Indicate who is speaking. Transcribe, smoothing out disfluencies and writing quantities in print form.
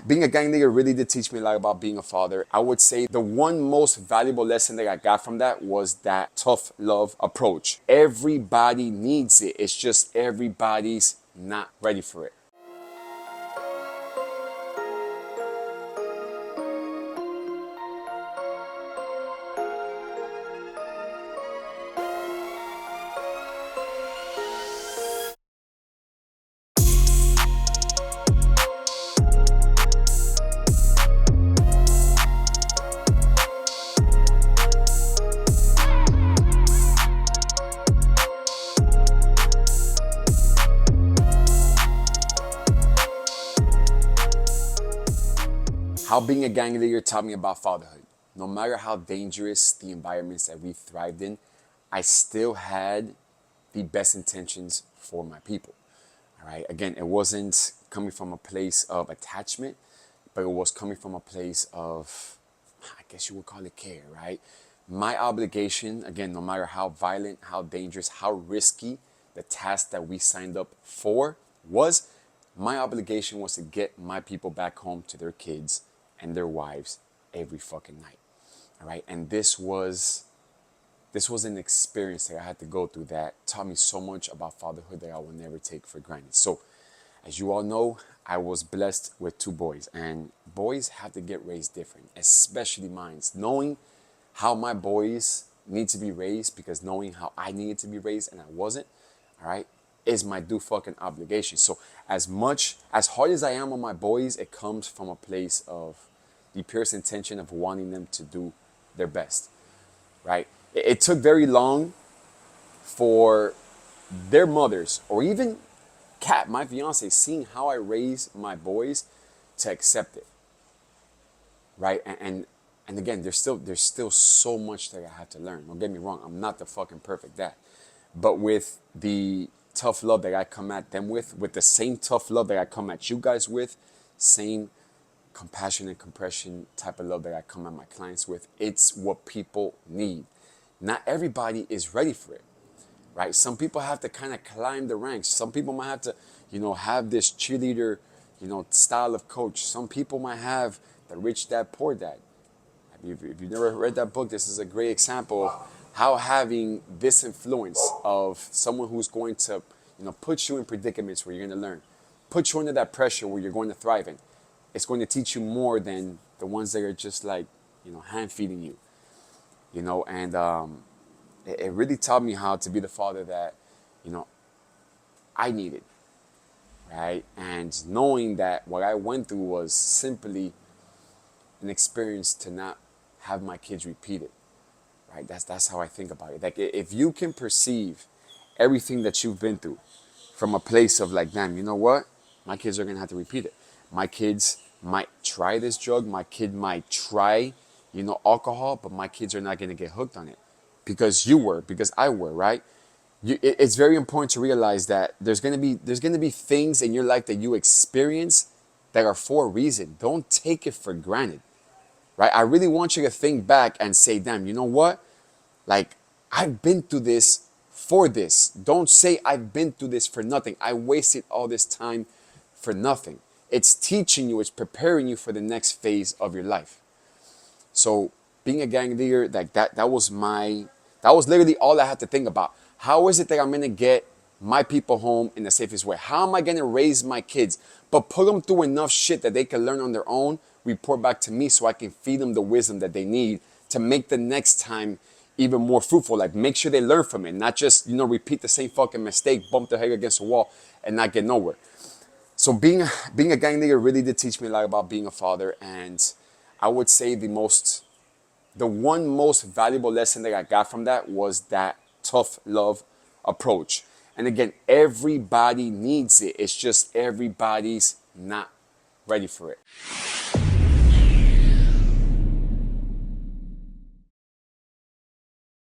Speaker 1: Being a gang leader really did teach me a lot about being a father. I would say the one most valuable lesson that I got from that was that tough love approach. Everybody needs it. It's just everybody's not ready for it. How being a gang leader taught me about fatherhood. No matter how dangerous the environments that we thrived in, I still had the best intentions for my people. All right. Again, it wasn't coming from a place of attachment, but it was coming from a place of, I guess you would call it care, right? My obligation, again, no matter how violent, how dangerous, how risky the task that we signed up for was, my obligation was to get my people back home to their kids and their wives every fucking night. All right. And this was an experience that I had to go through that taught me so much about fatherhood that I will never take for granted. So, as you all know, I was blessed with two boys, and boys have to get raised different, especially mine. Knowing how my boys need to be raised, because knowing how I needed to be raised and I wasn't, all right, is my due fucking obligation. So as hard as I am on my boys, it comes from a place of the purest intention of wanting them to do their best, right? It took very long for their mothers, or even Kat, my fiance, seeing how I raise my boys, to accept it, right? And again, there's still so much that I have to learn. Don't get me wrong, I'm not the fucking perfect dad, but with the tough love that I come at them with the same tough love that I come at you guys with, same compassion and compression type of love that I come at my clients with, it's what people need. Not everybody is ready for it, right? Some people have to kind of climb the ranks. Some people might have to, have this cheerleader, style of coach. Some people might have the rich dad, poor dad. If you've never read that book, this is a great example of how having this influence of someone who's going to, put you in predicaments where you're going to learn, put you under that pressure where you're going to thrive in. It's going to teach you more than the ones that are just like, hand feeding you, and it really taught me how to be the father that, I needed, right? And knowing that what I went through was simply an experience to not have my kids repeat it, right? That's how I think about it. Like, if you can perceive everything that you've been through from a place of like, damn, you know what? My kids are gonna have to repeat it. My kids might try this drug. My kid might try, alcohol, but my kids are not gonna get hooked on it because I were, right? It's very important to realize that there's gonna be things in your life that you experience that are for a reason. Don't take it for granted, right? I really want you to think back and say, damn, you know what? Like, I've been through this for this. Don't say I've been through this for nothing. I wasted all this time for nothing. It's teaching you, it's preparing you for the next phase of your life. So being a gang leader, like that was literally all I had to think about. How is it that I'm gonna get my people home in the safest way? How am I gonna raise my kids, but put them through enough shit that they can learn on their own, report back to me so I can feed them the wisdom that they need to make the next time even more fruitful. Like, make sure they learn from it, not just, repeat the same fucking mistake, bump their head against the wall and not get nowhere. So being a gang leader really did teach me a lot about being a father. And I would say the one most valuable lesson that I got from that was that tough love approach. And again, everybody needs it. It's just everybody's not ready for it.